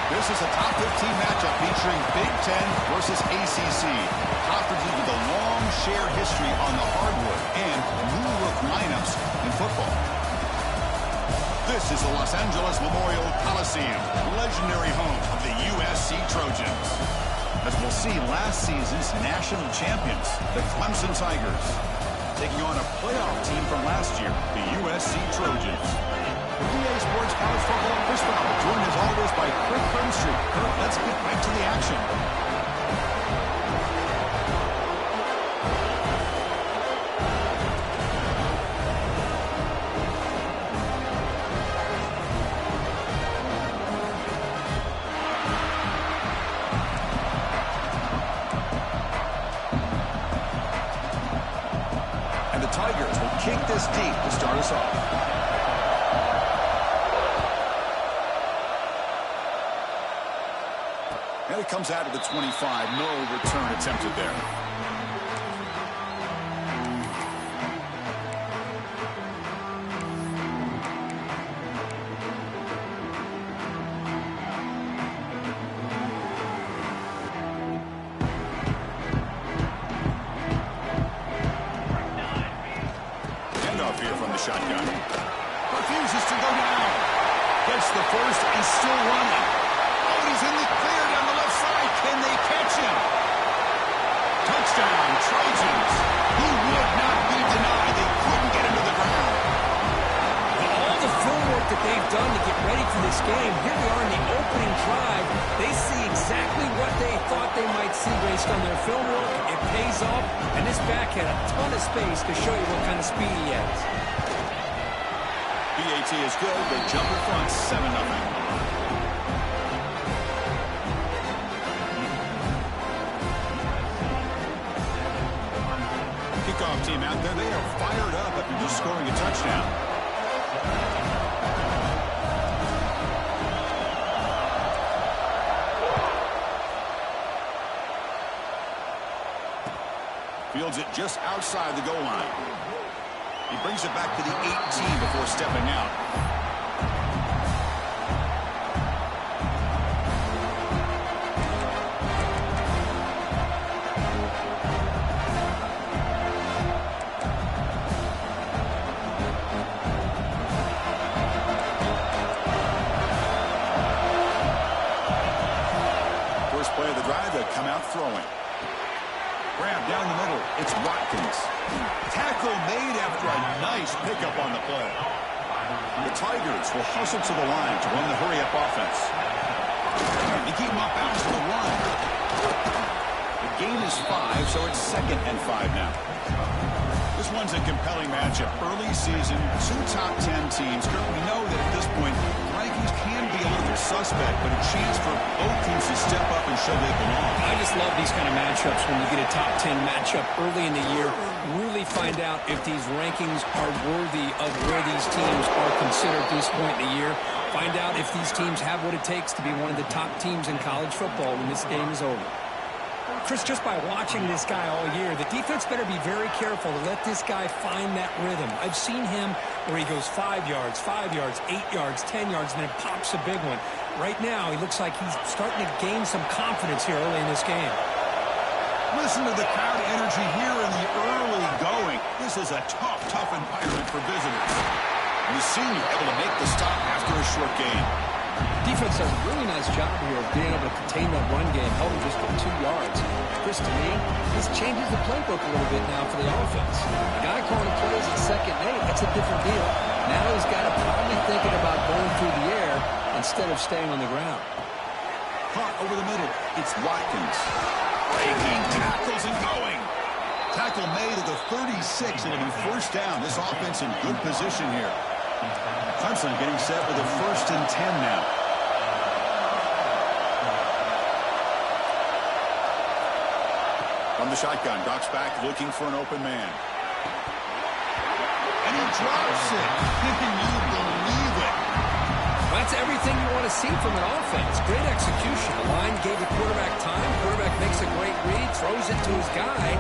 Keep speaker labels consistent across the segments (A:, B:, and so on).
A: This is a top 15 matchup featuring Big Ten versus ACC. Conferences with a long shared history on the hardwood and new-look lineups in football. This is the Los Angeles Memorial Coliseum, legendary home of the USC Trojans. As we'll see, last season's national champions, the Clemson Tigers, taking on a playoff team from last year, the USC Trojans. EA Sports College Football, Chris Fowler, joined as always by Kirk Herbstreit. Kirk, let's get right to the action. And the Tigers will kick this deep to start us off. And it comes out of the 25. No return attempted there. Handoff here from the shotgun. Refuses to go down. Gets the first and still running. Oh, he's in the clear down the left side. Can they catch him? Touchdown, Trojans. He would not be denied. They couldn't get him to the ground.
B: With all the film work that they've done to get ready for this game, here they are in the opening drive. They see exactly what they thought they might see based on their film work. It pays off, and this back had a ton of space to show you what kind of speed he has.
A: BAT is good. They jump in front, 7-0. Kickoff team out there. They are fired up after just scoring a touchdown. Fields it just outside the goal line. He brings it back to the 18 before stepping out. First play of the drive, they come out throwing. Grab down the middle. It's Watkins. Tackle made after a nice pickup on the play. The Tigers will hustle to the line to run the hurry-up offense. They keep him off bounds to the one. The gain is 5, so it's 2nd and 5 now. This one's a compelling matchup. Early season, 2 top 10 teams. We know that at this point, rankings can be a little suspect, but a chance for both teams to step up and show they belong.
B: I just love these kind of matchups when you get a top 10 matchup early in the year. Really find out if these rankings are worthy of where these teams are considered at this point in the year. Find out if these teams have what it takes to be one of the top teams in college football when this game is over. Chris, just by watching this guy all year, the defense better be very careful to let this guy find that rhythm. I've seen him where he goes 5 yards, 8 yards, 10 yards, and then pops a big one. Right now, he looks like he's starting to gain some confidence here early in this game.
A: Listen to the crowd energy here in the early going. This is a tough environment for visitors. And the senior able to make the stop after a short gain.
B: Defense does a really nice job here of being able to contain that run game, held him just for 2 yards. Chris, to me, this changes the playbook a little bit now for the offense. The guy calling plays at 2nd and 8, that's a different deal. Now he's got to probably thinking about going through the air instead of staying on the ground.
A: Hot over the middle. It's Watkins. Breaking tackles and going. Tackle made at the 36, and it'll be first down. This offense in good position here. Clemson getting set with a 1st and 10 now. From the shotgun, Doc's back looking for an open man. And he drops it. Can you believe it?
B: That's everything you want to see from an offense. Great execution. The line gave the quarterback time. Quarterback makes a great read, throws it to his guy.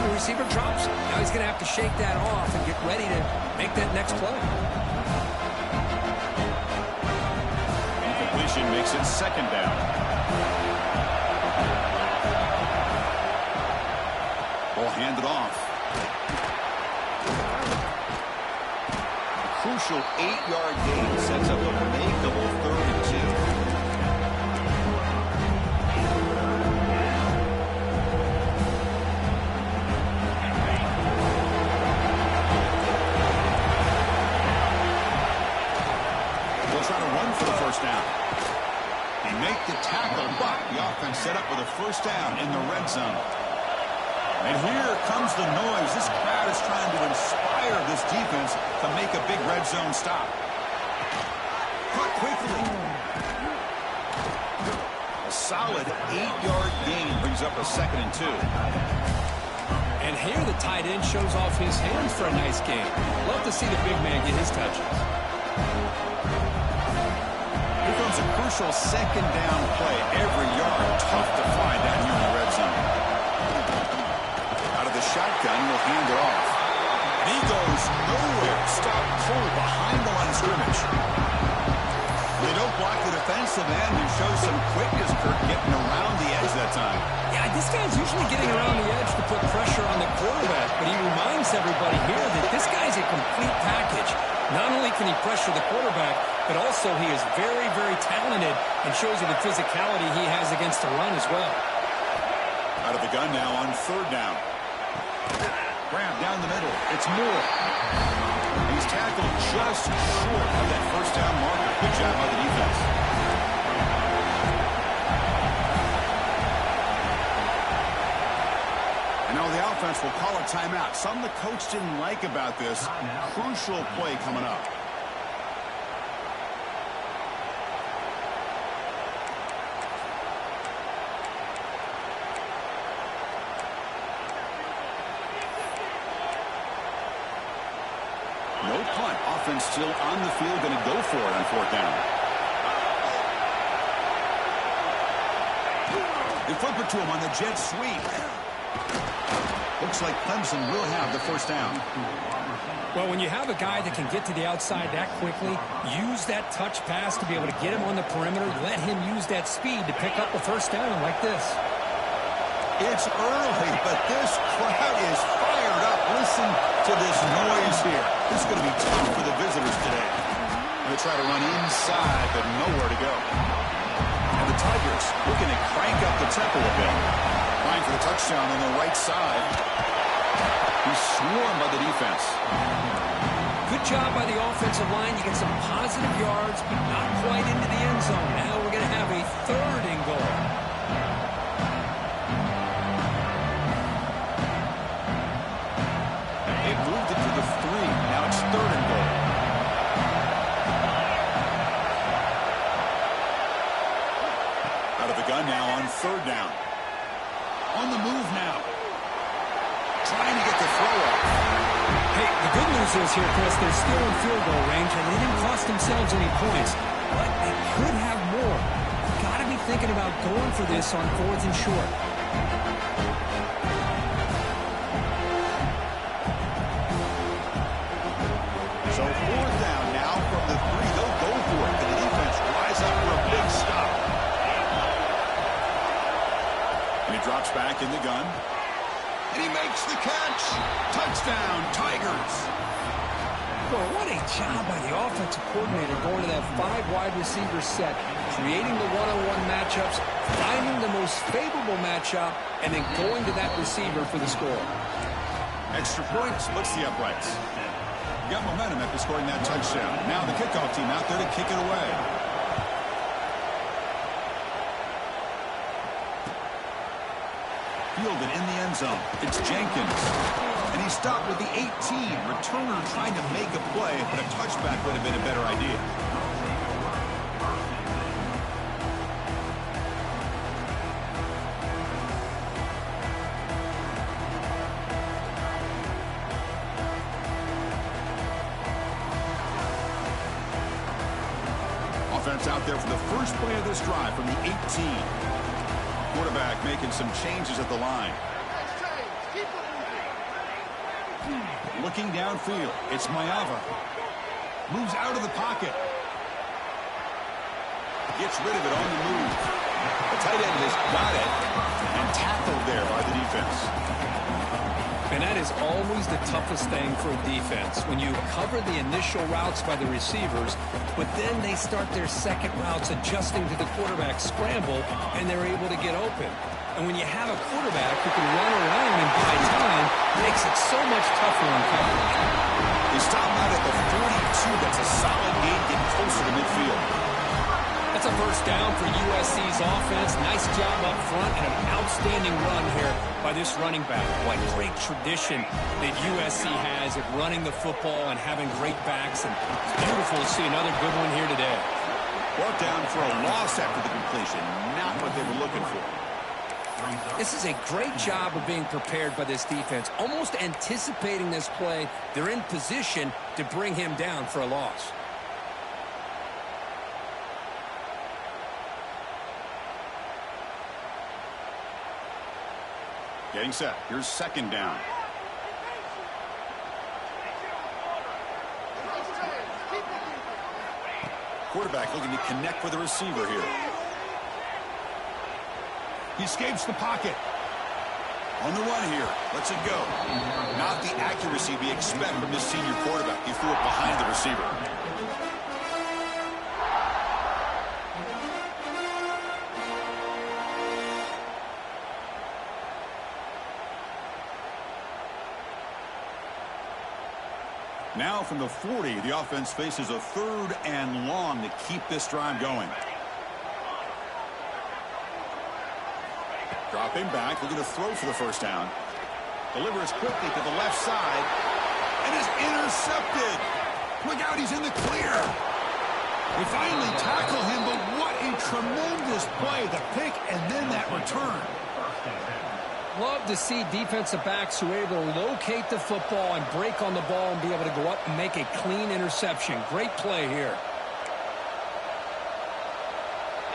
B: The receiver drops it. Now he's going to have to shake that off and get ready to make that next play.
A: Completion Makes it second down. Ball handed off. A crucial 8-yard gain sets up a makeable 3rd and 2. Down. They make the tackle, but the offense set up with a first down in the red zone. And here comes the noise. This crowd is trying to inspire this defense to make a big red zone stop. Caught quickly. A solid 8-yard gain brings up a 2nd and 2.
B: And here the tight end shows off his hands for a nice game. Love to see the big man get his touches.
A: A crucial 2nd down play. Every yard tough to find down here in the red zone. Out of the shotgun, he'll hand it off. And he goes nowhere. Stop cold behind the line of scrimmage. They don't block the defensive end and show some quickness, Kirk, getting around the edge that time.
B: Yeah, this guy's usually getting around the edge to put pressure on the quarterback, but he reminds everybody here that this guy's a complete package. Not only can he pressure the quarterback, but also he is very, very talented and shows you the physicality he has against the run as well.
A: Out of the gun now on 3rd down. Grab down the middle. It's Moore. He's tackled just short of that first down marker. Good job by the defense. And now the offense will call a timeout. Something the coach didn't like about this. Crucial play coming up. No punt. Offense still on the field, going to go for it on 4th down. They flip it to him on the jet sweep. Looks like Clemson will have the first down.
B: Well, when you have a guy that can get to the outside that quickly, use that touch pass to be able to get him on the perimeter, let him use that speed to pick up a first down like this.
A: It's early, but this crowd is fired up. Listen to this noise here. This is going to be tough for the visitors today. They try to run inside, but nowhere to go. And the Tigers looking to crank up the tempo a bit. Line for the touchdown on the right side. He's swarmed by the defense.
B: Good job by the offensive line. You get some positive yards, but not quite into the end zone. Now we're going to have a 3rd and goal.
A: They moved it to the 3. Now it's 3rd and goal. Out of the gun now on 3rd down. On the move now. Trying to get the throw off.
B: Hey, the good news is here, Chris, they're still in field goal range, and they didn't cost themselves any points. But they could have more. You've got to be thinking about going for this on 4th and short.
A: So 4th down now from the 3. They'll go for it. The defense rise up for a big stop. And he drops back in the gun. And he makes the catch. Touchdown, Tigers.
B: Well, what a job by the offensive coordinator going to that 5 wide receiver set, creating the one-on-one matchups, finding the most favorable matchup, and then going to that receiver for the score.
A: Extra point splits the uprights. Got momentum after scoring that touchdown. Now the kickoff team out there to kick it away. Fielded in the end zone. It's Jenkins. And he stopped with the 18. Returner trying to make a play, but a touchback would have been a better idea. Offense out there for the first play of this drive from the 18. Quarterback making some changes at the line. Looking downfield, it's Mayava. Moves out of the pocket. Gets rid of it on the move. The tight end has got it and tackled there by the defense.
B: And that is always the toughest thing for a defense, when you cover the initial routes by the receivers, but then they start their second routes adjusting to the quarterback scramble, and they're able to get open. And when you have a quarterback who can run around and buy time, it makes it so much tougher on coverage.
A: They stop out at the 42. That's a solid gain, getting closer to midfield.
B: That's a first down for USC's offense. Nice job up front and an outstanding run here by this running back. What great tradition that USC has at running the football and having great backs. And it's beautiful to see another good one here today.
A: Brought down for a loss after the completion. Not what they were looking for.
B: This is a great job of being prepared by this defense. Almost anticipating this play, they're in position to bring him down for a loss.
A: Getting set. Here's second down. Quarterback looking to connect with the receiver here. He escapes the pocket. On the run here. Lets it go. Not the accuracy we expect from this senior quarterback. He threw it behind the receiver. Now from the 40, the offense faces a 3rd and long to keep this drive going. Dropping back, looking to throw for the first down. Delivers quickly to the left side, and is intercepted. Look out, he's in the clear. We finally tackle him, but what a tremendous play. The pick and then that return.
B: Love to see defensive backs who are able to locate the football and break on the ball and be able to go up and make a clean interception. Great play here.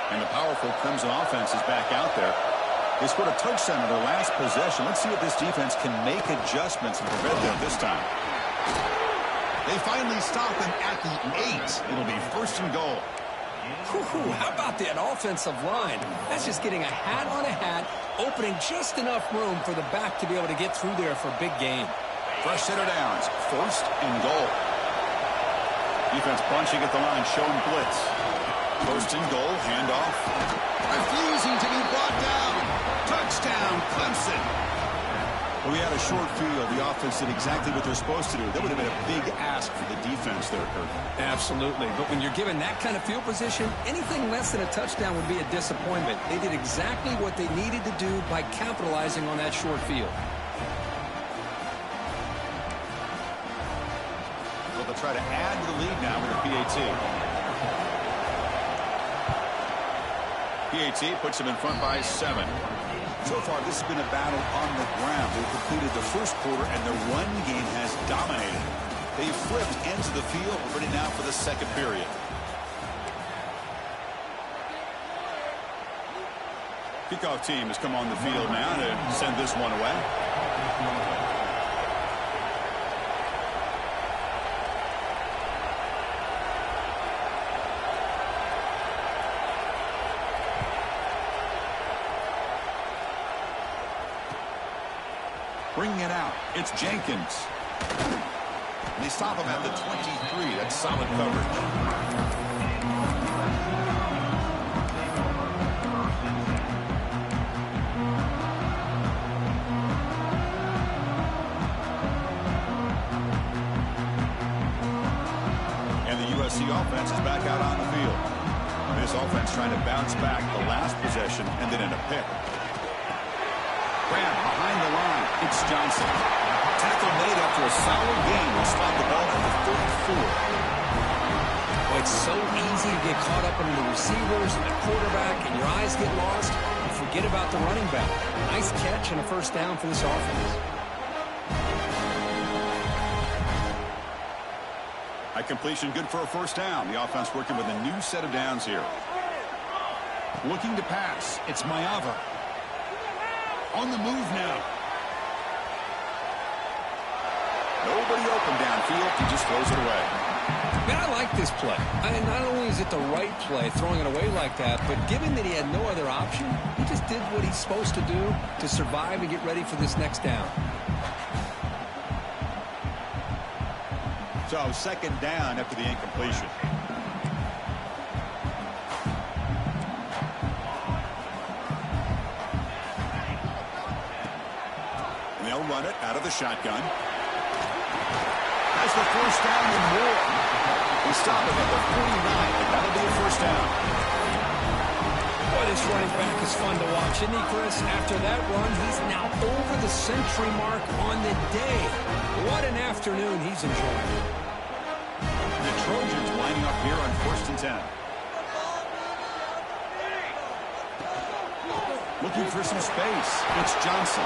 A: And the powerful Crimson offense is back out there. They scored a touchdown in their last possession. Let's see if this defense can make adjustments and prevent them this time. They finally stop him at the 8. It'll be 1st and goal.
B: How about that offensive line? That's just getting a hat on a hat, opening just enough room for the back to be able to get through there for a big gain.
A: Fresh set of downs. 1st and goal. Defense bunching at the line, showing blitz. 1st and goal, handoff. Refusing to be brought down. Touchdown, Clemson. Well, we had a short field. The offense did exactly what they're supposed to do. That would have been a big ask for the defense there, Kirk.
B: Absolutely. But when you're given that kind of field position, anything less than a touchdown would be a disappointment. They did exactly what they needed to do by capitalizing on that short field.
A: Well, they'll try to add to the lead now with a PAT. PAT puts them in front by 7. So far, this has been a battle on the ground. They've completed the first quarter, and their run game has dominated. They've flipped ends of the field, ready now for the second period. Kickoff team has come on the field now to send this one away. Bringing it out, it's Jenkins. They stop him at the 23. That's solid coverage. And the USC offense is back out on the field. This offense trying to bounce back the last possession and then in a pick. Graham behind the line. It's Johnson. Tackle made after a solid gain. Will stop the ball at the 34.
B: Well, it's so easy to get caught up in the receivers and the quarterback, and your eyes get lost. You forget about the running back. Nice catch and a first down for this offense.
A: A completion good for a first down. The offense working with a new set of downs here. Looking to pass. It's Mayava. On the move now. Nobody open downfield. He just throws it away.
B: Man, I like this play. Not only is it the right play, throwing it away like that, but given that he had no other option, he just did what he's supposed to do to survive and get ready for this next down.
A: So, second down after the incompletion. And they'll run it out of the shotgun. That's the first down and more. We stop him at the 49, and that'll be a first down.
B: Boy, this running back is fun to watch, isn't he, Chris? After that run, he's now over the century mark on the day. What an afternoon he's enjoying.
A: The Trojans lining up here on 1st and 10. Looking for some space. It's Johnson.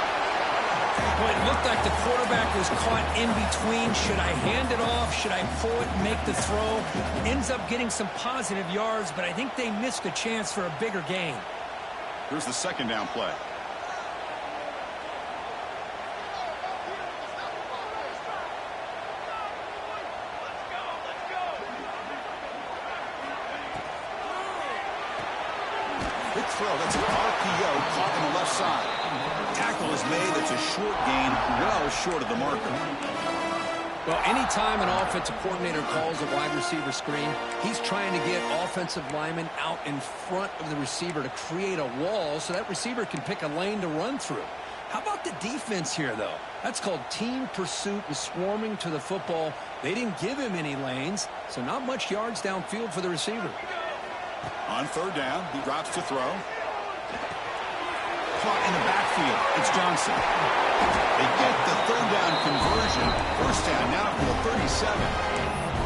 B: Well, it looked like the quarterback was caught in between. Should I hand it off? Should I pull it and make the throw? Ends up getting some positive yards, but I think they missed a chance for a bigger gain.
A: Here's the second down play. Big throw. That's an RPO caught on the left side. Tackle is made. That's a short gain, well short of the marker.
B: Well, anytime an offensive coordinator calls a wide receiver screen, he's trying to get offensive linemen out in front of the receiver to create a wall so that receiver can pick a lane to run through. How about the defense here, though? That's called team pursuit and swarming to the football. They didn't give him any lanes, so not much yards downfield for the receiver.
A: On third down, he drops to throw. Caught in the backfield. It's Johnson. They get the third down conversion. First down now for the 37.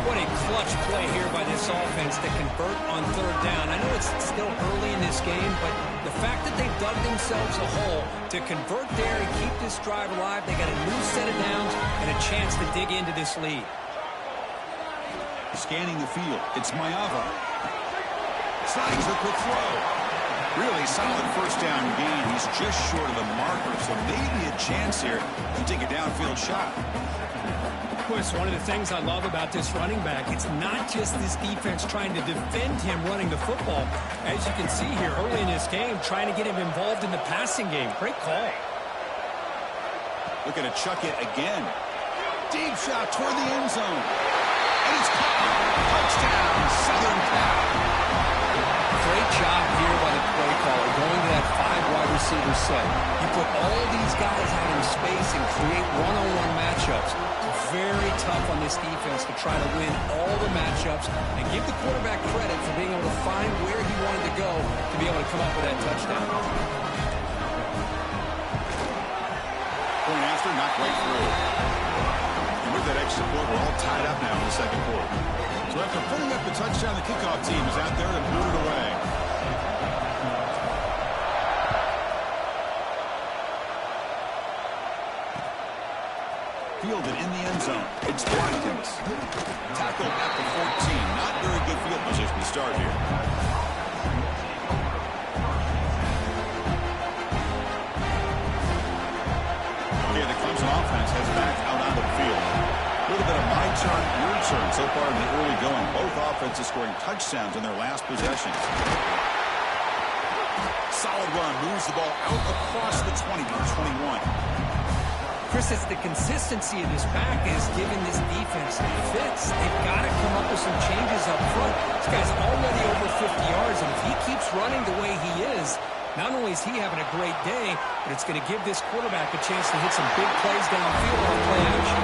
B: What a clutch play here by this offense to convert on third down. I know it's still early in this game, but the fact that they've dug themselves a hole to convert there and keep this drive alive, they got a new set of downs and a chance to dig into this lead.
A: Scanning the field. It's Mayava. Slides the quick throw. Really solid first down gain. He's just short of the marker, so maybe a chance here to take a downfield shot.
B: Chris, one of the things I love about this running back, it's not just this defense trying to defend him running the football. As you can see here early in this game, trying to get him involved in the passing game. Great call.
A: Looking to chuck it again. Deep shot toward the end zone. And it's caught. Touchdown, Southern Cal.
B: Great job here by the play caller, going to that 5 wide receiver set. You put all these guys out in space and create one-on-one matchups. Very tough on this defense to try to win all the matchups and give the quarterback credit for being able to find where he wanted to go to be able to come up with that touchdown.
A: Point after, not quite through. And with that extra point, we're all tied up now in the second quarter. So after putting up the touchdown, the kickoff team is out there to boot it away. Fielded in the end zone. It's Watkins. Tackled at the 14. Not very good field position to start here. Okay, the Clemson offense heads back out onto the field. A little bit of my turn, your turn so far in the early going. Both offenses scoring touchdowns in their last possessions. Solid run. Moves the ball out across the 20 to 21.
B: Chris, it's the consistency of this back is giving this defense fits. They've got to come up with some changes up front. This guy's already over 50 yards, and if he keeps running the way he is, not only is he having a great day, but it's going to give this quarterback a chance to hit some big plays downfield on play action.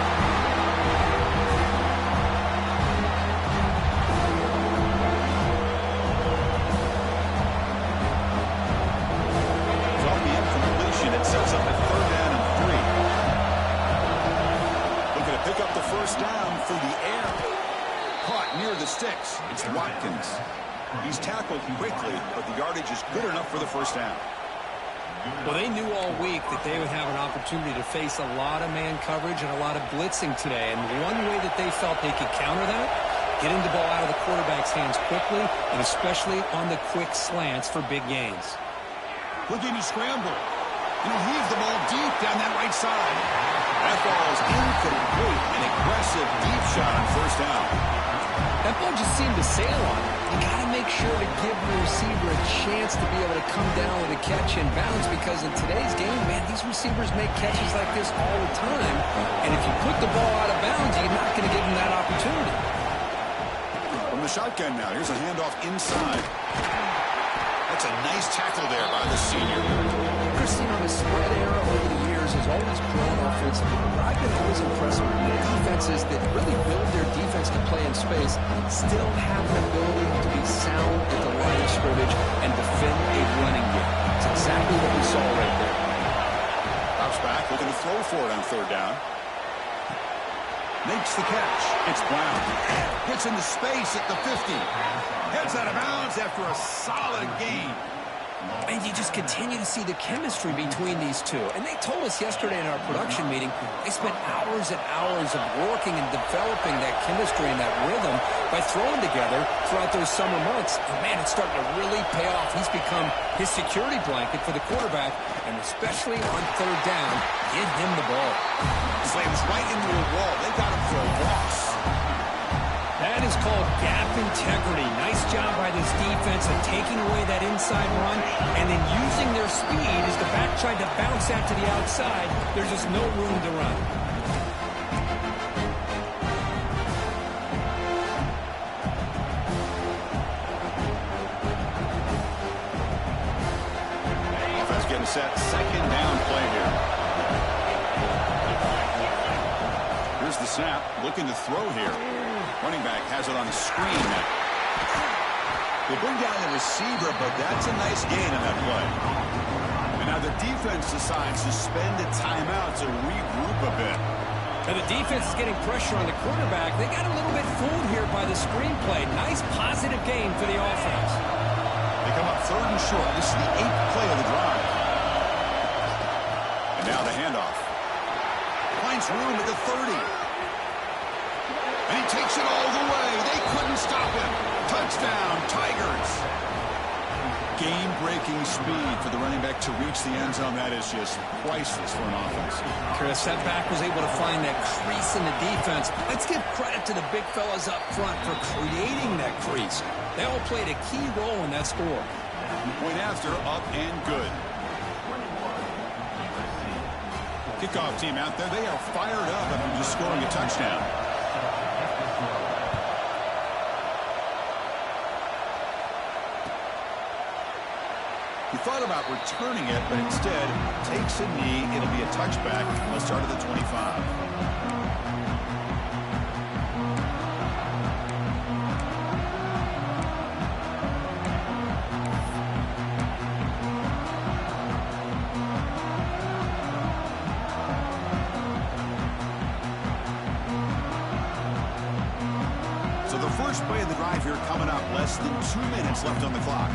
A: It sets up a third down and 3. Looking to pick up the first down through the air. Caught near the sticks. It's Watkins. He's tackled quickly, but the yardage is good enough for the first down.
B: Well, they knew all week that they would have an opportunity to face a lot of man coverage and a lot of blitzing today. And one way that they felt they could counter that, getting the ball out of the quarterback's hands quickly, and especially on the quick slants for big gains.
A: Looking to scramble. And he'll heave the ball deep down that right side. That ball is incomplete. An aggressive deep shot on first down.
B: That ball just seemed to sail on it. You got to make sure to give the receiver a chance to be able to come down with a catch and bounce, because in today's game, man, these receivers make catches like this all the time. And if you put the ball out of bounds, you're not going to give them that opportunity.
A: From the shotgun now, here's a handoff inside. That's a nice tackle there by the senior.
B: Chris, the spread era over the years has always grown offensively, but I've been always impressed with the defenses that really build their defense to play in space, still have an ability to be sound at the line of scrimmage and defend a running game. It's exactly what we saw right there.
A: Drops back, looking to throw for it on third down. Makes the catch. It's Brown. Gets into space at the 50. Heads out of bounds after a solid gain.
B: And you just continue to see the chemistry between these two. And they told us yesterday in our production meeting, they spent hours and hours of working and developing that chemistry and that rhythm by throwing together throughout those summer months. And, man, it's starting to really pay off. He's become his security blanket for the quarterback, and especially on third down, get him the ball.
A: Slams right into a wall. They got him for a loss.
B: That is called gap integrity. Nice job by this defense of taking away that inside run and then using their speed as the back tried to bounce that to the outside. There's just no room to run.
A: Offense getting set. Second down play here. Here's the snap. Looking to throw here. Running back has it on the screen. They bring down the receiver, but that's a nice gain on that play. And now the defense decides to spend a timeout to regroup a bit.
B: And the defense is getting pressure on the quarterback. They got a little bit fooled here by the screenplay. Nice positive gain for the offense.
A: They come up third and short. This is the 8th play of the drive. And now the handoff. Finds room at the 30. And he takes it all the way. They couldn't stop him. Touchdown, Tigers. Game-breaking speed for the running back to reach the end zone. That is just priceless for an offense.
B: Chris, that back was able to find that crease in the defense. Let's give credit to the big fellas up front for creating that crease. They all played a key role in that score.
A: Point after, up and good. Kickoff team out there. They are fired up after just scoring a touchdown. He thought about returning it, but instead takes a knee. It'll be a touchback. Let's start at the 25. So the first play of the drive here coming up. Less than 2 minutes left on the clock.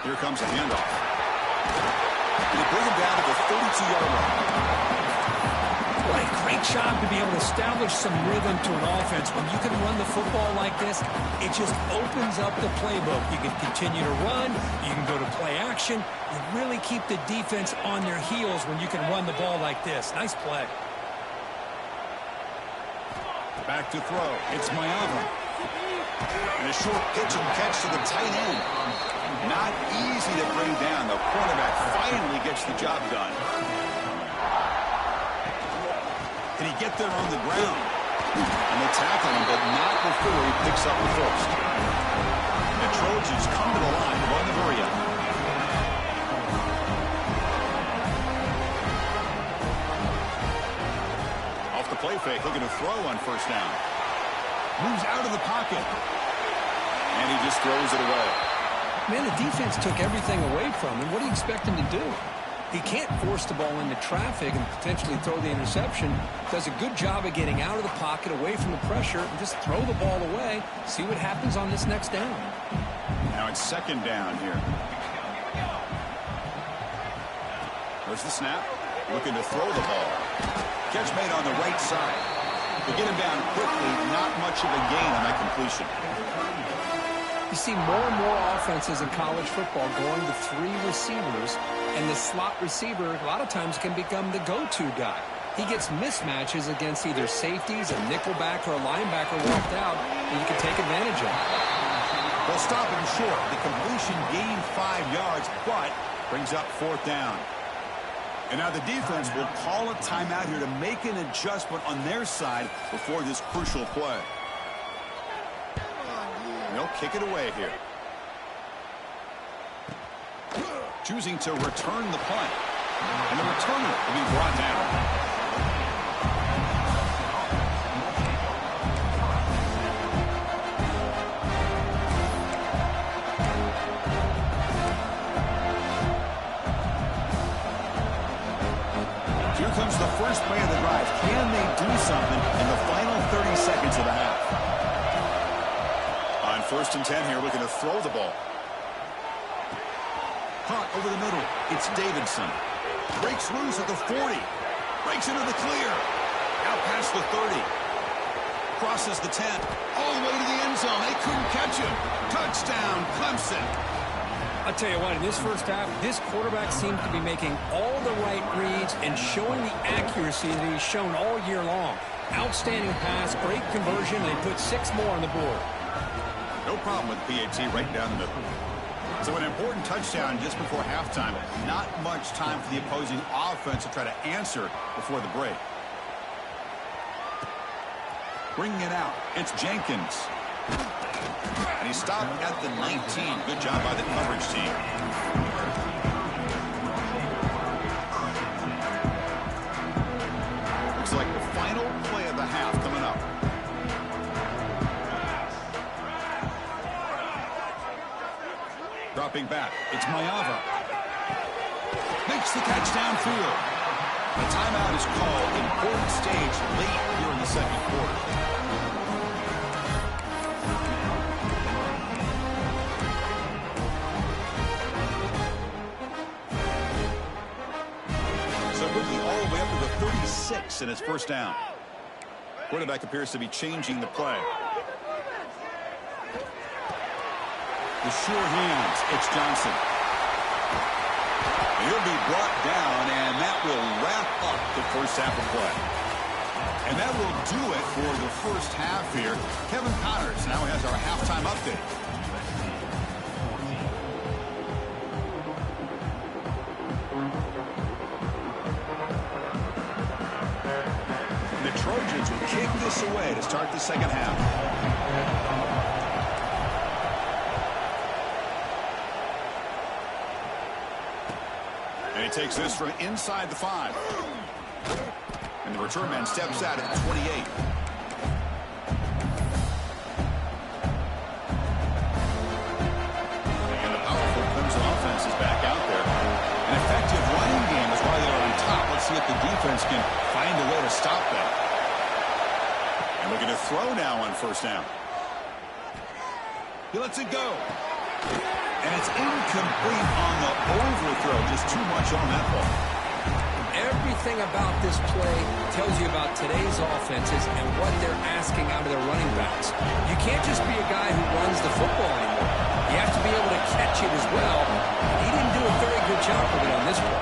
A: Here comes a handoff. They bring him down to the 32-yard line.
B: What a great job to be able to establish some rhythm to an offense. When you can run the football like this, it just opens up the playbook. You can continue to run. You can go to play action. You really keep the defense on their heels when you can run the ball like this. Nice play.
A: Back to throw. It's Mayava. And a short pitch and catch to the tight end. Not easy to bring down. The quarterback finally gets the job done. Can he get there on the ground? And they tackle him, but not before he picks up the first. The Trojans come to the line. Run the hurry up. Off the play fake, looking to throw on first down. Moves out of the pocket. And he just throws it away.
B: Man, the defense took everything away from him. What do you expect him to do? He can't force the ball into traffic and potentially throw the interception. Does a good job of getting out of the pocket, away from the pressure, and just throw the ball away. See what happens on this next down.
A: Now it's second down here. There's the snap. Looking to throw the ball. Catch made on the right side. To get him down quickly, not much of a gain on that completion.
B: You see more and more offenses in college football going to 3 receivers, and the slot receiver a lot of times can become the go-to guy. he gets mismatches against either safeties, a nickelback, or a linebacker walked out that you can take advantage of.
A: They'll stop him short. The completion gained 5 yards, but brings up 4th down. And now the defense will call a timeout here to make an adjustment on their side before this crucial play. And they'll kick it away here. Choosing to return the punt. And the returner will be brought down. Here comes the first play of the drive. Can they do something in the final 30 seconds of the half? On 1st and 10 here, looking to throw the ball. Caught over the middle. It's Davidson. Breaks loose at the 40. Breaks into the clear. Out past the 30. Crosses the 10. All the way to the end zone. They couldn't catch him. Touchdown, Clemson.
B: I'll tell you what, in this first half, this quarterback seems to be making all the right reads and showing the accuracy that he's shown all year long. Outstanding pass, great conversion, and they put 6 more on the board.
A: No problem with PAT right down the middle. So an important touchdown just before halftime. Not much time for the opposing offense to try to answer before the break. Bringing it out, it's Jenkins. And he stopped at the 19. Good job by the coverage team. Looks like the final play of the half coming up. Dropping back, it's Mayava. Makes the catch downfield. The timeout is called. Important stage late here in the second quarter. All the way up to the 36 in his first down. Quarterback appears to be changing the play. The sure hands, it's Johnson. And he'll be brought down, and that will wrap up the first half of play. And that will do it for the first half here. Kevin Connors now has our halftime update. Trojans will kick this away to start the second half. And he takes this from inside the 5. And the return man steps out at the 28. And the powerful Clemson offense is back out there. An effective running game is why they're on top. Let's see if the defense can find a way to stop that. And looking to throw now on first down. He lets it go. And it's incomplete on the overthrow. Just too much on that ball.
B: Everything about this play tells you about today's offenses and what they're asking out of their running backs. You can't just be a guy who runs the football anymore. You have to be able to catch it as well. He didn't do a very good job of it on this play.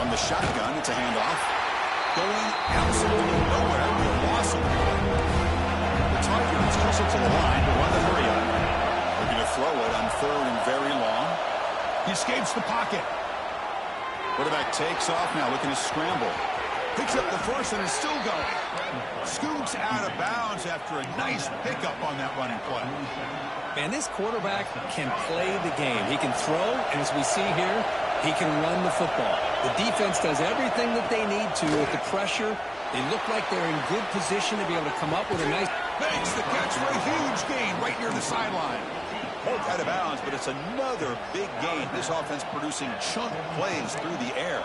A: On the shotgun, it's a handoff. Going absolutely nowhere. The loss of the play. The Tigers push it to the line to run the hurry up. Looking to throw it on 3rd and very long. He escapes the pocket. Quarterback takes off now, looking to scramble. Picks up the first and is still going. Scoots out of bounds after a nice pickup on that running play.
B: Man, this quarterback can play the game. He can throw, and as we see here, he can run the football. The defense does everything that they need to with the pressure. They look like they're in good position to be able to come up with a nice...
A: Makes the catch for a huge gain right near the sideline. Both out of bounds, but it's another big gain. This offense producing chunk plays through the air.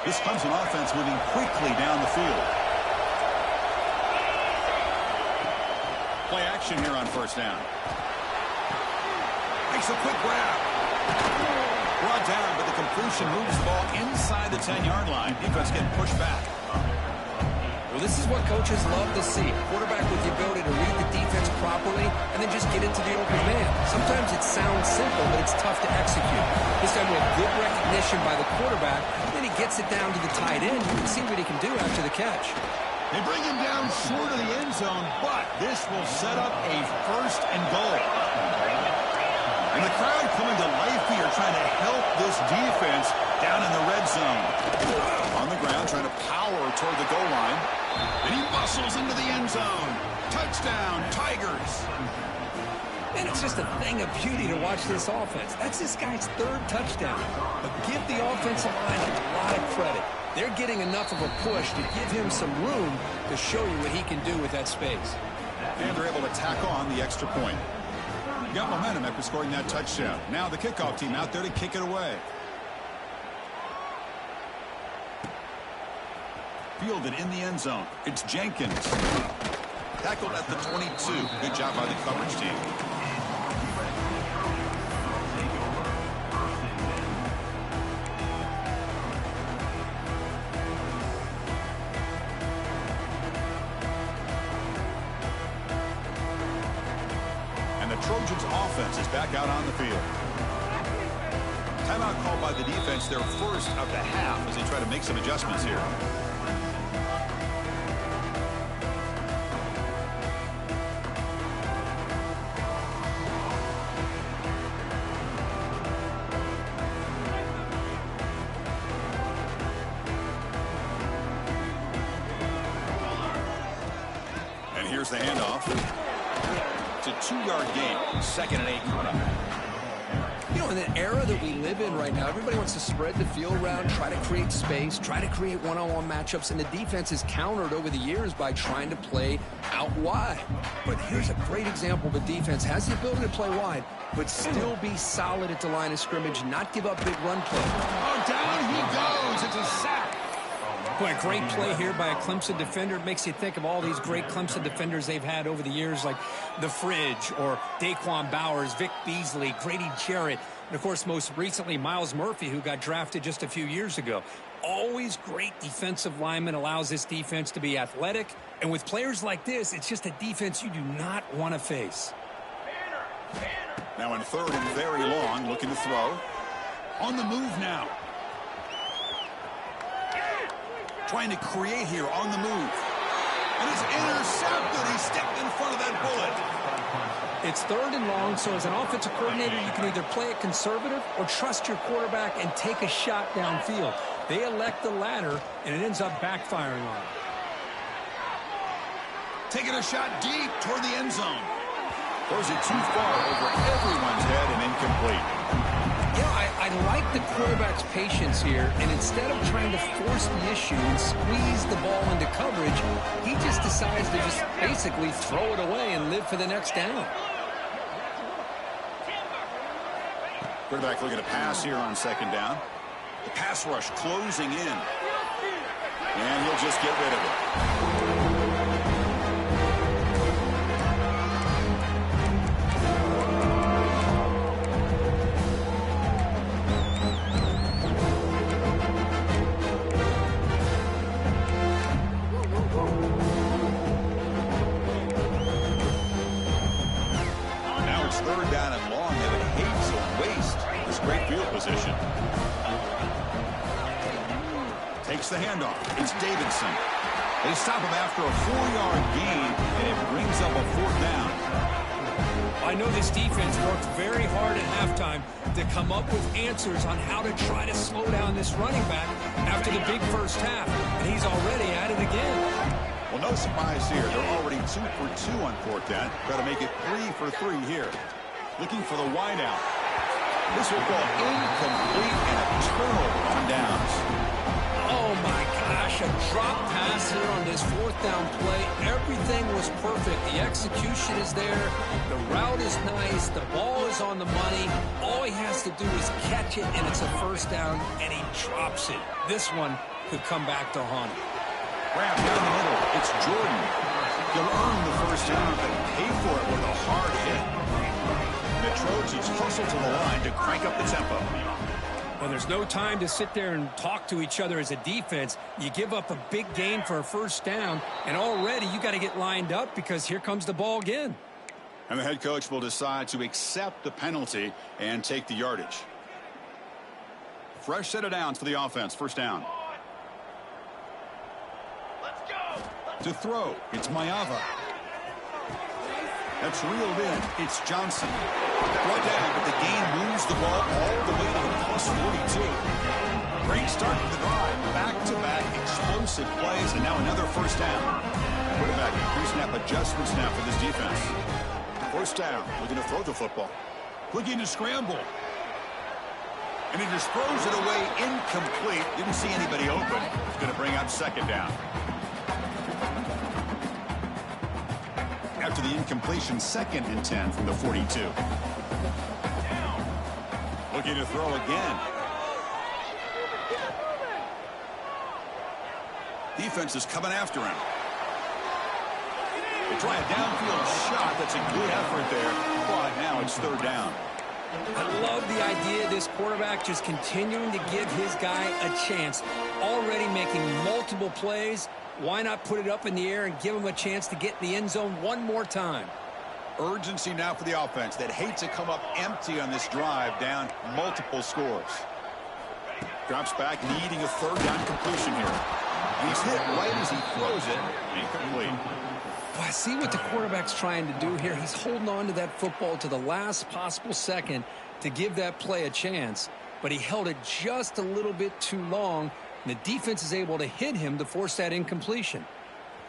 A: This Clemson offense moving quickly down the field. Play action here on first down. Makes a quick grab. Brought down, but the completion moves the ball inside the 10-yard line. Defense getting pushed back.
B: Well, this is what coaches love to see. A quarterback with the ability to read the defense properly and then just get into the open man. Sometimes it sounds simple, but it's tough to execute. This time with good recognition by the quarterback, then he gets it down to the tight end. You can see what he can do after the catch.
A: They bring him down short of the end zone, but this will set up a 1st and goal. And the crowd coming to life here, trying to help this defense down in the red zone. On the ground, trying to power toward the goal line. And he muscles into the end zone. Touchdown, Tigers.
B: And it's just a thing of beauty to watch this offense. That's this guy's 3rd touchdown. But give the offensive line a lot of credit. They're getting enough of a push to give him some room to show you what he can do with that space.
A: And they're able to tack on the extra point. Got momentum after scoring that touchdown. Now the kickoff team out there to kick it away. Fielded in the end zone. It's Jenkins. Tackled at the 22. Good job by the coverage team. Trojans offense is back out on the field. Timeout called by the defense, their 1st of the half as they try to make some adjustments here. And here's the handoff. It's a 2-yard gain. 2nd and 8 coming up.
B: You know, in the era that we live in right now, everybody wants to spread the field around, try to create space, try to create one-on-one matchups, and the defense has countered over the years by trying to play out wide. But here's a great example of a defense has the ability to play wide, but still be solid at the line of scrimmage, not give up big run play.
A: Oh, down he goes. It's a sack.
B: Boy, a great play here by a Clemson defender. It makes you think of all these great Clemson defenders they've had over the years, like The Fridge or Daquan Bowers, Vic Beasley, Grady Jarrett, and, of course, most recently, Myles Murphy, who got drafted just a few years ago. Always great defensive lineman, allows this defense to be athletic. And with players like this, it's just a defense you do not want to face.
A: Now in 3rd and very long, looking to throw. On the move now. Trying to create here on the move. And it's intercepted. He stepped in front of that bullet.
B: It's 3rd and long, so as an offensive coordinator, you can either play it conservative or trust your quarterback and take a shot downfield. They elect the latter, and it ends up backfiring on them.
A: Taking a shot deep toward the end zone. Throws it too far over everyone's head and incomplete.
B: You know, I like the quarterback's patience here, and instead of trying to force the issue and squeeze the ball into coverage, he just decides to just basically throw it away and live for the next down.
A: Quarterback looking to pass here on 2nd down. The pass rush closing in. And he'll just get rid of it. Position. Takes the handoff. It's Davidson. They stop him after a 4-yard gain, and it brings up a 4th down.
B: I know this defense worked very hard at halftime to come up with answers on how to try to slow down this running back after the big first half, and he's already at it again.
A: Well, no surprise here. They're already 2 for 2 on 4th down. Got to make it 3 for 3 here. Looking for the wideout. This will go incomplete and a turnover on downs.
B: Oh, my gosh, a drop pass here on this 4th down play. Everything was perfect. The execution is there. The route is nice. The ball is on the money. All he has to do is catch it, and it's a 1st down, and he drops it. This one could come back to haunt him.
A: Wrap down the middle. It's Jordan. He'll earn the 1st down and pay for it with a hard hit. The Trojans hustle to the line to crank up the tempo.
B: Well, there's no time to sit there and talk to each other as a defense. You give up a big gain for a first down, and already you got to get lined up because here comes the ball again.
A: And the head coach will decide to accept the penalty and take the yardage. Fresh set of downs for the offense. First down.
C: Let's go.
A: To throw, it's Maiava. That's reeled in. It's Johnson. Brought down, but the gain moves the ball all the way to the plus 42. Great start to the drive. Back-to-back explosive plays, and now another first down. Quarterback pre-snap adjustments now for this defense. First down. Looking to throw the football. Looking to scramble. And he just throws it away incomplete. Didn't see anybody open. It's going to bring up second down. After the incompletion, 2nd and 10 from the 42. Looking to throw again. Defense is coming after him. They try a downfield shot. That's a good effort there. But now it's third down.
B: I love the idea of this quarterback just continuing to give his guy a chance. Already making multiple plays. Why not put it up in the air and give him a chance to get in the end zone one more time?
A: Urgency now for the offense that hates to come up empty on this drive, down multiple scores. Drops back, needing a third down completion here. And he's hit right as he throws it. Incomplete.
B: Well, I see what the quarterback's trying to do here. He's holding on to that football to the last possible second to give that play a chance. But he held it just a little bit too long. And the defense is able to hit him to force that incompletion.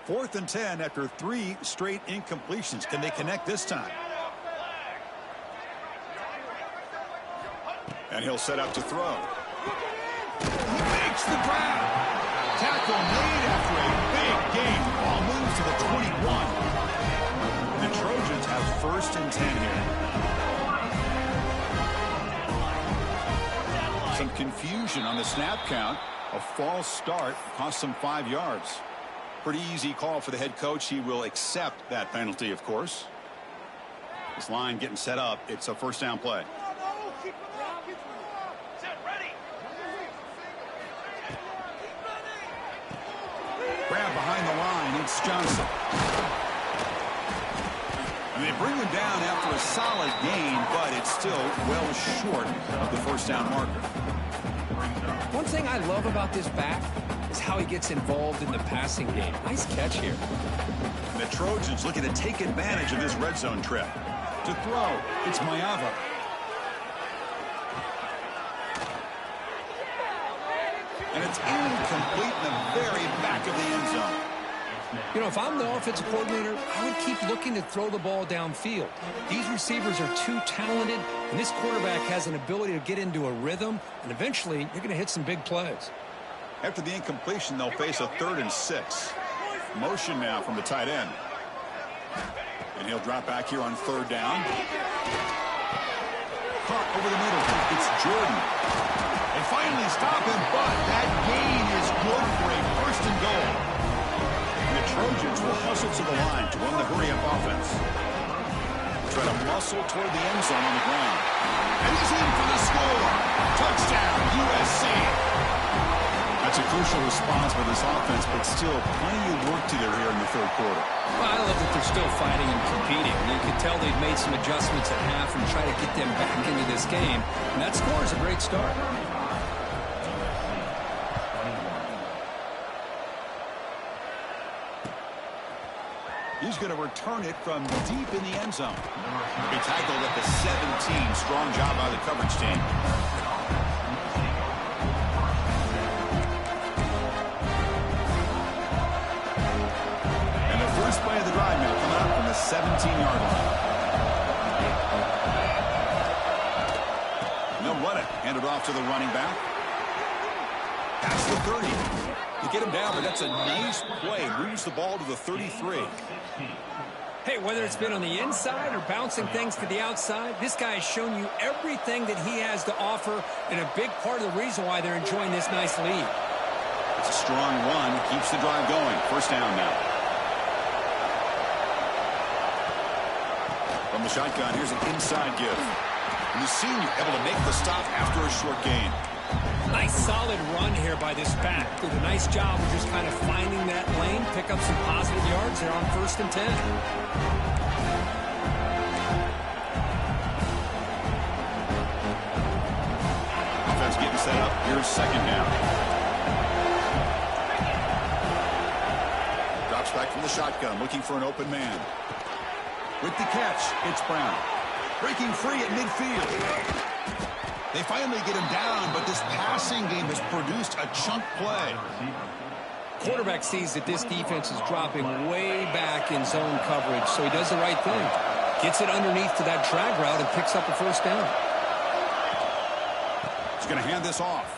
A: 4th and 10 after 3 straight incompletions. Can they connect this time? And he'll set up to throw. He makes the grab. Tackle made after a big gain. Ball moves to the 21. The Trojans have 1st and 10 here. Some confusion on the snap count. A false start cost him 5 yards. Pretty easy call for the head coach. He will accept that penalty, of course. This line getting set up. It's a first down play. Grab behind the line. It's Johnson. And they bring him down after a solid gain, but it's still well short of the first down marker.
B: One thing I love about this back is how he gets involved in the passing game. Nice catch here.
A: The Trojans looking to take advantage of this red zone trip. To throw, it's Maiava. And it's incomplete in the very back of the end zone.
B: You know, if I'm the offensive coordinator, I would keep looking to throw the ball downfield. These receivers are too talented, and this quarterback has an ability to get into a rhythm, and eventually you're going to hit some big plays.
A: After the incompletion, they'll face a 3rd and 6. Motion now from the tight end. And he'll drop back here on 3rd down. Caught over the middle. It's Jordan. They finally stop him, but that gain is good for a 1st and goal. And the Trojans will hustle to the line to run the hurry-up offense. Try to muscle toward the end zone on the ground. And he's in for the score. Touchdown, USC. That's a crucial response by this offense, but still plenty of work to do here in the 3rd quarter.
B: Well, I love that they're still fighting and competing. You can tell they've made some adjustments at half and try to get them back into this game. And that score is a great start.
A: He's going to return it from deep in the end zone. He tackled at the 17. Strong job by the coverage team. And the first play of the drive now coming up from the 17-yard line. And they'll run it. Hand it off to the running back. Past the 30. To get him down, but that's a nice play. Moves the ball to the 33.
B: Hey, whether it's been on the inside or bouncing things to the outside, this guy has shown you everything that he has to offer, and a big part of the reason why they're enjoying this nice lead.
A: It's a strong run. Keeps the drive going. First down now. From the shotgun, here's an inside give. And the senior able to make the stop after a short gain.
B: Nice solid run here by this back. Did a nice job of just kind of finding that lane, pick up some positive yards there on 1st and 10.
A: Offense getting set up. Here's 2nd down. Drops back from the shotgun, looking for an open man. With the catch, it's Brown. Breaking free at midfield. They finally get him down, but this passing game has produced a chunk play.
B: Quarterback sees that this defense is dropping way back in zone coverage, so he does the right thing. Gets it underneath to that drag route and picks up a 1st down.
A: He's going to hand this off.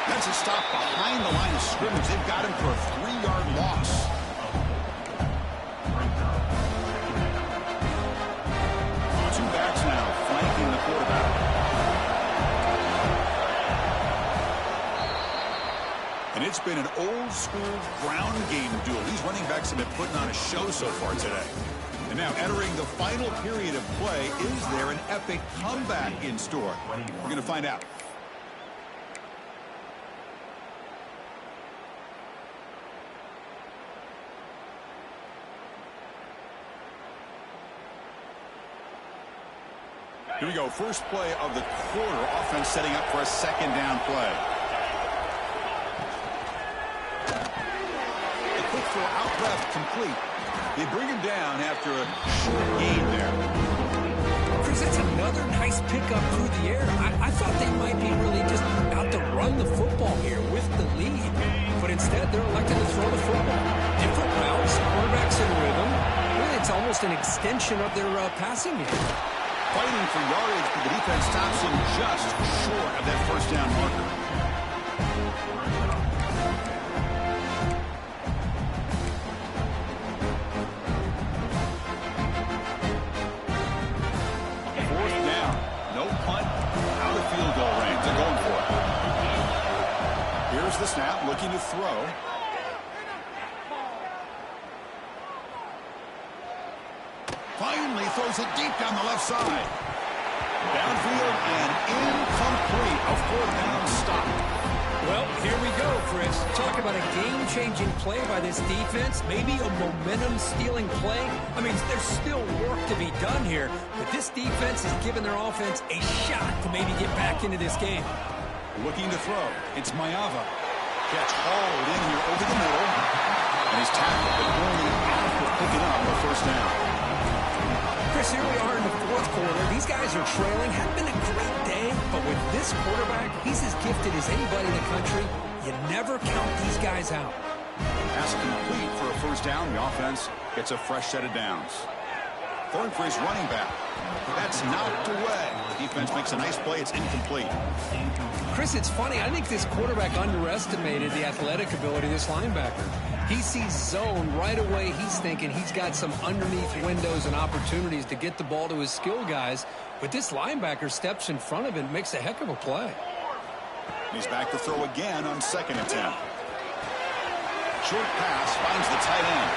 A: That's a stop behind the line of scrimmage. They've got him for a 3-yard loss. Two backs now flanking the quarterback. And it's been an old-school ground game duel. These running backs have been putting on a show so far today. And now entering the final period of play, is there an epic comeback in store? We're going to find out. Here we go. First play of the quarter. Offense setting up for a 2nd down play. A quick throw out left, complete. They bring him down after a short gain there.
B: Chris, that's another nice pickup through the air. I thought they might be really just out to run the football here with the lead. But instead, they're elected to throw the football. Different routes, quarterbacks in rhythm. Really, it's almost an extension of their passing game.
A: Fighting for yardage, but the defense stops him just short of that 1st down marker. The snap, looking to throw. Finally throws it deep down the left side. Downfield and incomplete. A 4th down stop.
B: Well, here we go, Chris. Talk about a game-changing play by this defense. Maybe a momentum-stealing play. I mean, there's still work to be done here, but this defense has given their offense a shot to maybe get back into this game.
A: Looking to throw. It's Mayava. Catch hauled in here over the middle. And he's tackled, but only after picking up a 1st down.
B: Chris, here we are in the 4th quarter. These guys are trailing. Hadn't been a great day, but with this quarterback, he's as gifted as anybody in the country. You never count these guys out.
A: Pass complete for a 1st down. The offense gets a fresh set of downs. Throwing for his running back. That's knocked away. The defense makes a nice play. It's incomplete.
B: Chris, it's funny. I think this quarterback underestimated the athletic ability of this linebacker. He sees zone right away. He's thinking he's got some underneath windows and opportunities to get the ball to his skill guys. But this linebacker steps in front of him and makes a heck of a play.
A: He's back to throw again on 2nd and 10. Short pass finds the tight end.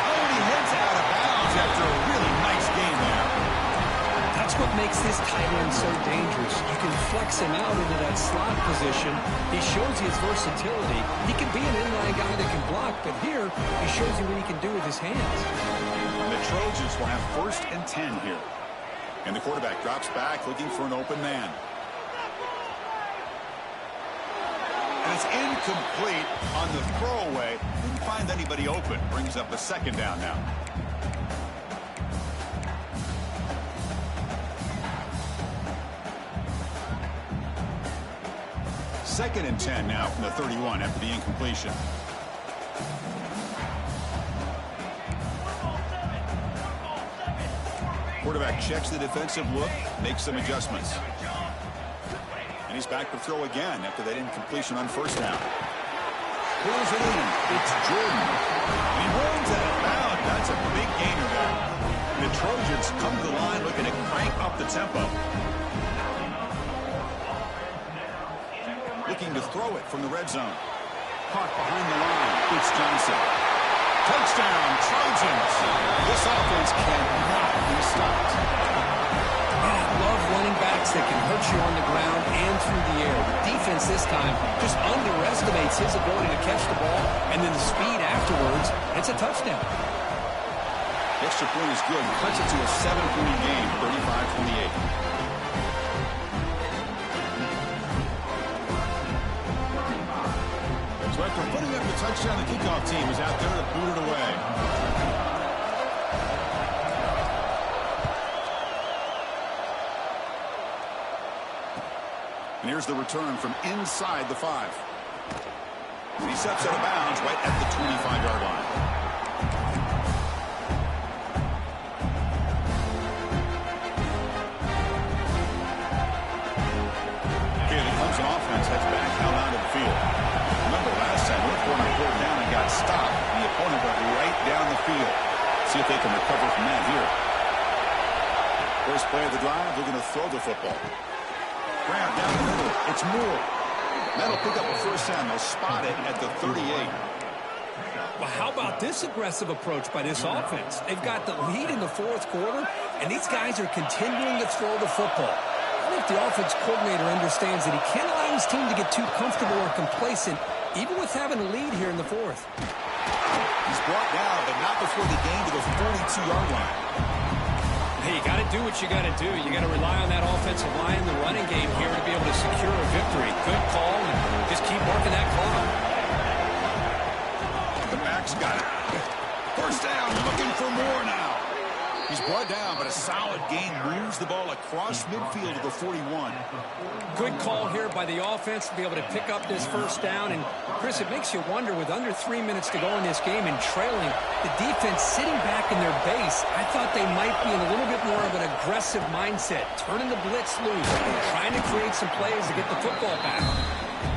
A: Oh, and he heads out of bounds after a really nice game there.
B: That's what makes this tight end so dangerous. You can flex him out into that slot position. He shows you his versatility. He can be an inline guy that can block, but here he shows you what he can do with his hands.
A: And the Trojans will have 1st and 10 here. And the quarterback drops back looking for an open man. And it's incomplete on the throwaway. Didn't find anybody open. Brings up a 2nd down now. Second and 10 now from the 31 after the incompletion. Quarterback checks the defensive look, makes some adjustments. And he's back to throw again after that incompletion on 1st down. Pulls it in. It's Jordan. And he runs out of bounds. That's a big gainer there. And the Trojans come to the line looking to crank up the tempo. Looking to throw it from the red zone. Caught behind the line. It's Johnson. Touchdown, Trojans. This offense cannot be stopped.
B: Man, I love running backs that can hurt you on the ground and through the air. The defense this time just underestimates his ability to catch the ball, and then the speed afterwards. It's a touchdown.
A: Extra point is good. Cuts it to a 7-point game, 35-28. So after putting up the touchdown, the kickoff team is out there to boot it away. And here's the return from inside the 5. And he steps out of bounds right at the 25-yard line. Here the Clemson offense heads back out onto the field. Remember last time, when the corner pulled down and got stopped, the opponent went right down the field. See if they can recover from that here. First play of the drive, they're going to throw the football. Grab down the middle. It's Moore. That'll pick up a first down. They'll spot it at the 38.
B: Well, how about this aggressive approach by this offense? They've got the lead in the fourth quarter, and these guys are continuing to throw the football. I think the offense coordinator understands that he can't allow his team to get too comfortable or complacent, even with having a lead here in the fourth.
A: He's brought down, but not before the gain to the 42-yard line.
B: Hey, you got to do what you got to do. You got to rely on that offensive line, the running game here to be able to secure a victory. Good call, and just keep working that clock.
A: The back's got it. First down, looking for more now. He's brought down, but a solid gain moves the ball across midfield to the 41.
B: Good call here by the offense to be able to pick up this first down. And, Chris, it makes you wonder, with under 3 minutes to go in this game and trailing, the defense sitting back in their base, I thought they might be in a little bit more of an aggressive mindset, turning the blitz loose, trying to create some plays to get the football back.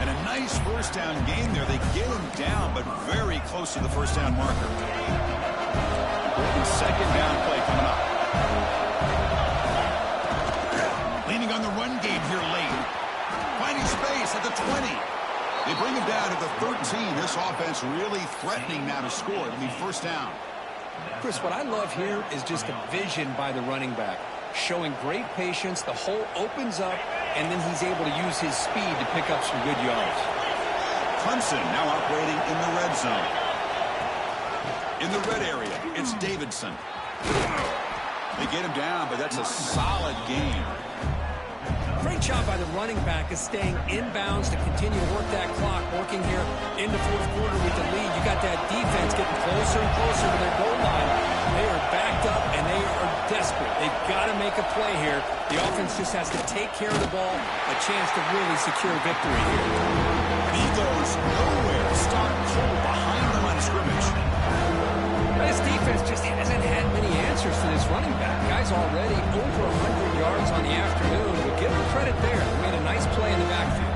A: And a nice first down game there. They get him down, but very close to the first down marker. Second down play coming up. Leaning on the run game here late. Finding space at the 20. They bring him down at the 13. This offense really threatening now to score. It'll be first down.
B: Chris, what I love here is just a vision by the running back. Showing great patience. The hole opens up, and then he's able to use his speed to pick up some good yards.
A: Clemson now operating in the red zone. In the red area, it's Davidson. They get him down, but that's a solid game.
B: Great job by the running back is staying inbounds to continue to work that clock, working here in the fourth quarter with the lead. You got that defense getting closer and closer to their goal line. They are backed up, and they are desperate. They've got to make a play here. The offense just has to take care of the ball, a chance to really secure victory here.
A: And he goes nowhere. Stop cold behind the line of scrimmage.
B: This defense just hasn't had many answers for this running back. Guy's already over 100 yards on the afternoon. But give him credit there. They made a nice play in the backfield.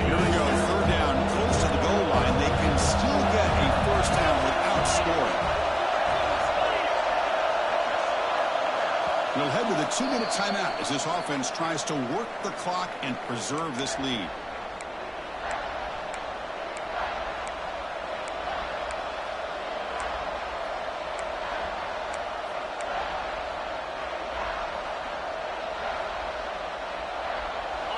A: Here we go. Third down, close to the goal line. They can still get a first down without scoring. We'll head to the 2-minute timeout as this offense tries to work the clock and preserve this lead.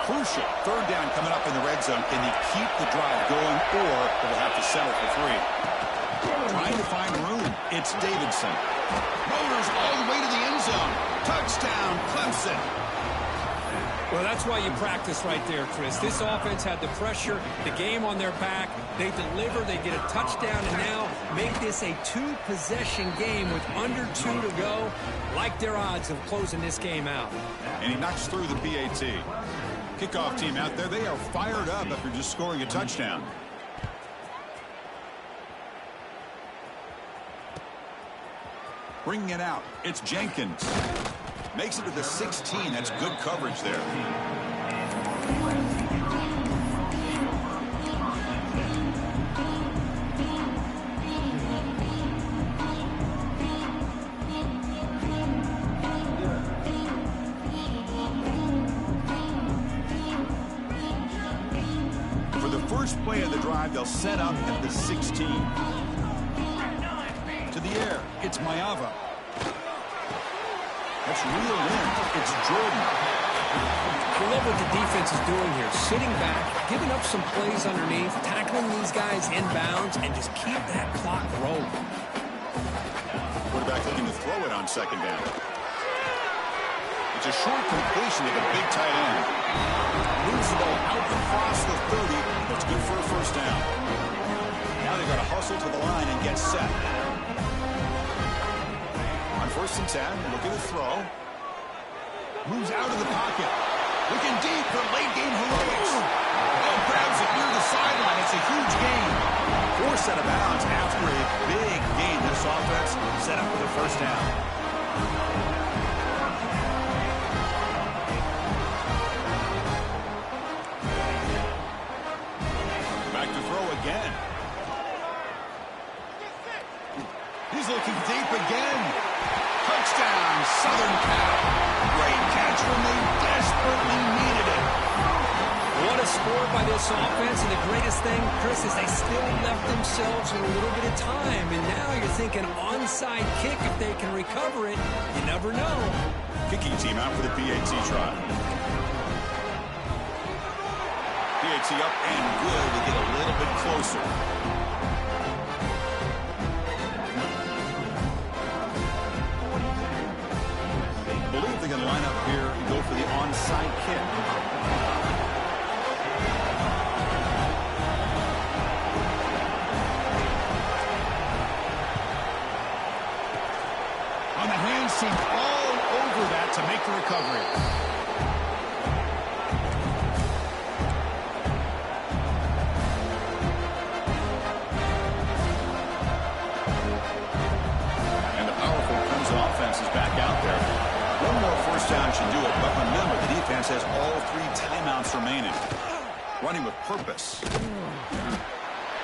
A: Crucial. Third down coming up in the red zone. Can he keep the drive going, or will have to settle for 3? Trying to find room. It's Davidson. Motors all the way to the end zone. Touchdown, Clemson.
B: Well, that's why you practice right there, Chris. This offense had the pressure, the game on their back. They deliver, they get a touchdown, and now make this a 2-possession game with under 2 to go. Like their odds of closing this game out.
A: And he knocks through the PAT. Kickoff team out there, they are fired up after just scoring a touchdown. Bringing it out, it's Jenkins. Makes it to the 16. That's good coverage there. For the first play of the drive, they'll set up at the 16. To the air, it's Maeva. That's reeled in. It's Jordan.
B: I love what the defense is doing here. Sitting back, giving up some plays underneath, tackling these guys inbounds, and just keep that clock rolling.
A: Quarterback looking to throw it on second down. It's a short completion to the big tight end. Moves the ball out across the 30. That's good for a first down. Now they've got to hustle to the line and get set. On 1st and 10, looking to throw. Moves out of the pocket. Looking deep for late game heroics. Oh, grabs it near the sideline. It's a huge gain. Forced out of bounds after a big gain. This offense set up for the first down. Back to throw again. He's looking deep again. Touchdown, Southern Cal. Great catch when they desperately needed it.
B: What a score by this offense, and the greatest thing, Chris, is they still left themselves a little bit of time, and now you're thinking onside kick if they can recover it. You never know.
A: Kicking team out for the PAT try. PAT up and good to get a little bit closer. Believe they can line up here and go for the onside kick. On the hands team all over that to make the recovery. And the powerful Crimson offense is back out there. One more first down should do it, but remember, the defense has all 3 timeouts remaining. Running with purpose.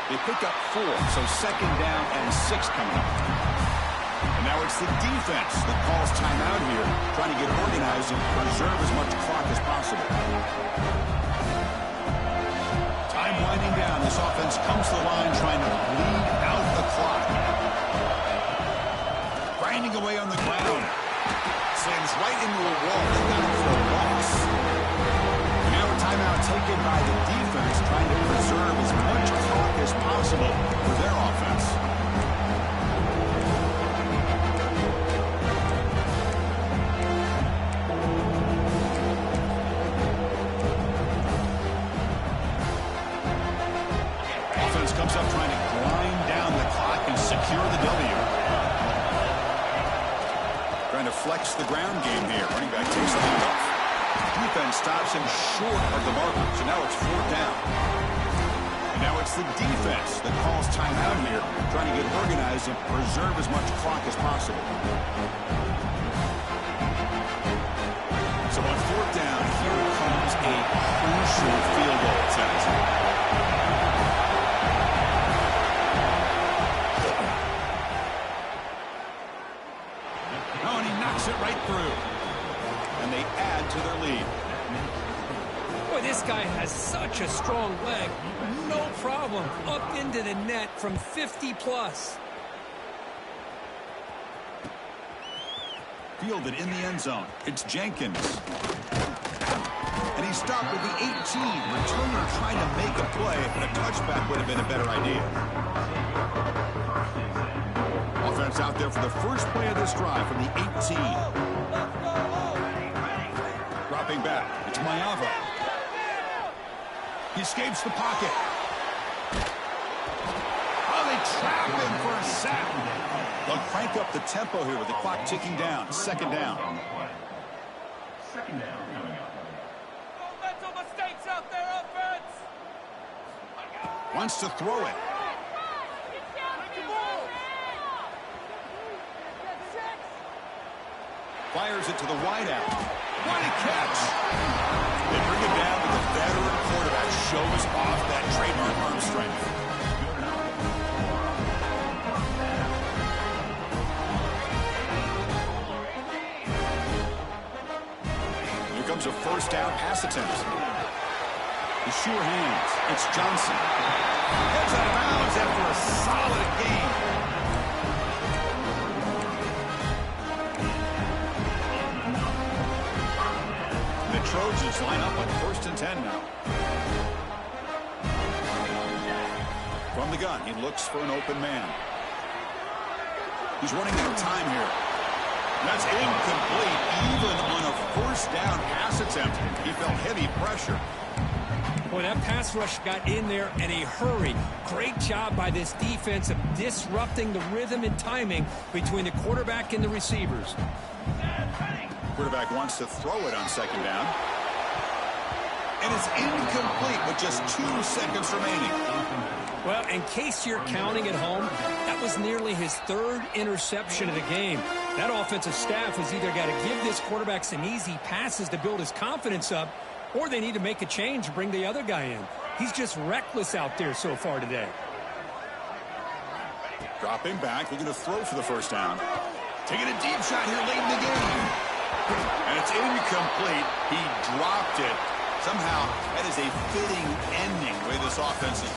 A: They pick up 4, so 2nd down and 6 coming up. And now it's the defense that calls timeout here, trying to get organized and preserve as much clock as possible. Time winding down. This offense comes to the line trying to bleed out the clock. Grinding away on the ground. Slams right into a wall. They got it for a loss. And now a timeout taken by the defense, trying to preserve as much clock as possible for their offense. Offense comes up trying to grind down the clock and secure the W. Trying to flex the ground game here. Running back takes the handoff. Defense stops him short of the marker, so now it's 4th down. And now it's the defense that calls timeout here, trying to get organized and preserve as much clock as possible. So on 4th down, here comes a crucial field goal attempt. It right through. And they add to their lead.
B: Boy, this guy has such a strong leg. No problem. Up into the net from 50 plus.
A: Fielded in the end zone. It's Jenkins. And he's stopped with the 18. Returner trying to make a play, but a touchback would have been a better idea. Offense out there for the first play of this drive from the 18. Dropping back. It's Mayava. He escapes the pocket. Oh, they trap him for a sack. They'll crank up the tempo here with the clock ticking down. 2nd down.
C: 2nd down coming up. No mental mistakes out there, offense.
A: Wants to throw it. Fires it to the wideout. What a catch! They bring it down, but the veteran quarterback shows off that trademark arm strength. Here comes a 1st down pass attempt. The sure hands. It's Johnson. Heads out of bounds after a solid game. From the gun, he looks for an open man. He's running out of time here. That's incomplete. Even on a first down pass attempt, he felt heavy pressure.
B: Boy, that pass rush got in there in a hurry. Great job by this defense of disrupting the rhythm and timing between the quarterback and the receivers.
A: Quarterback wants to throw it on second down. And it's incomplete with just 2 seconds remaining.
B: Well, in case you're counting at home, that was nearly his 3rd interception of the game. That offensive staff has either got to give this quarterback some easy passes to build his confidence up, or they need to make a change and bring the other guy in. He's just reckless out there so far today.
A: Dropping back, looking to throw for the first down. Taking a deep shot here late in the game. And it's incomplete. He dropped it. Somehow, that is a fitting ending the way this offense is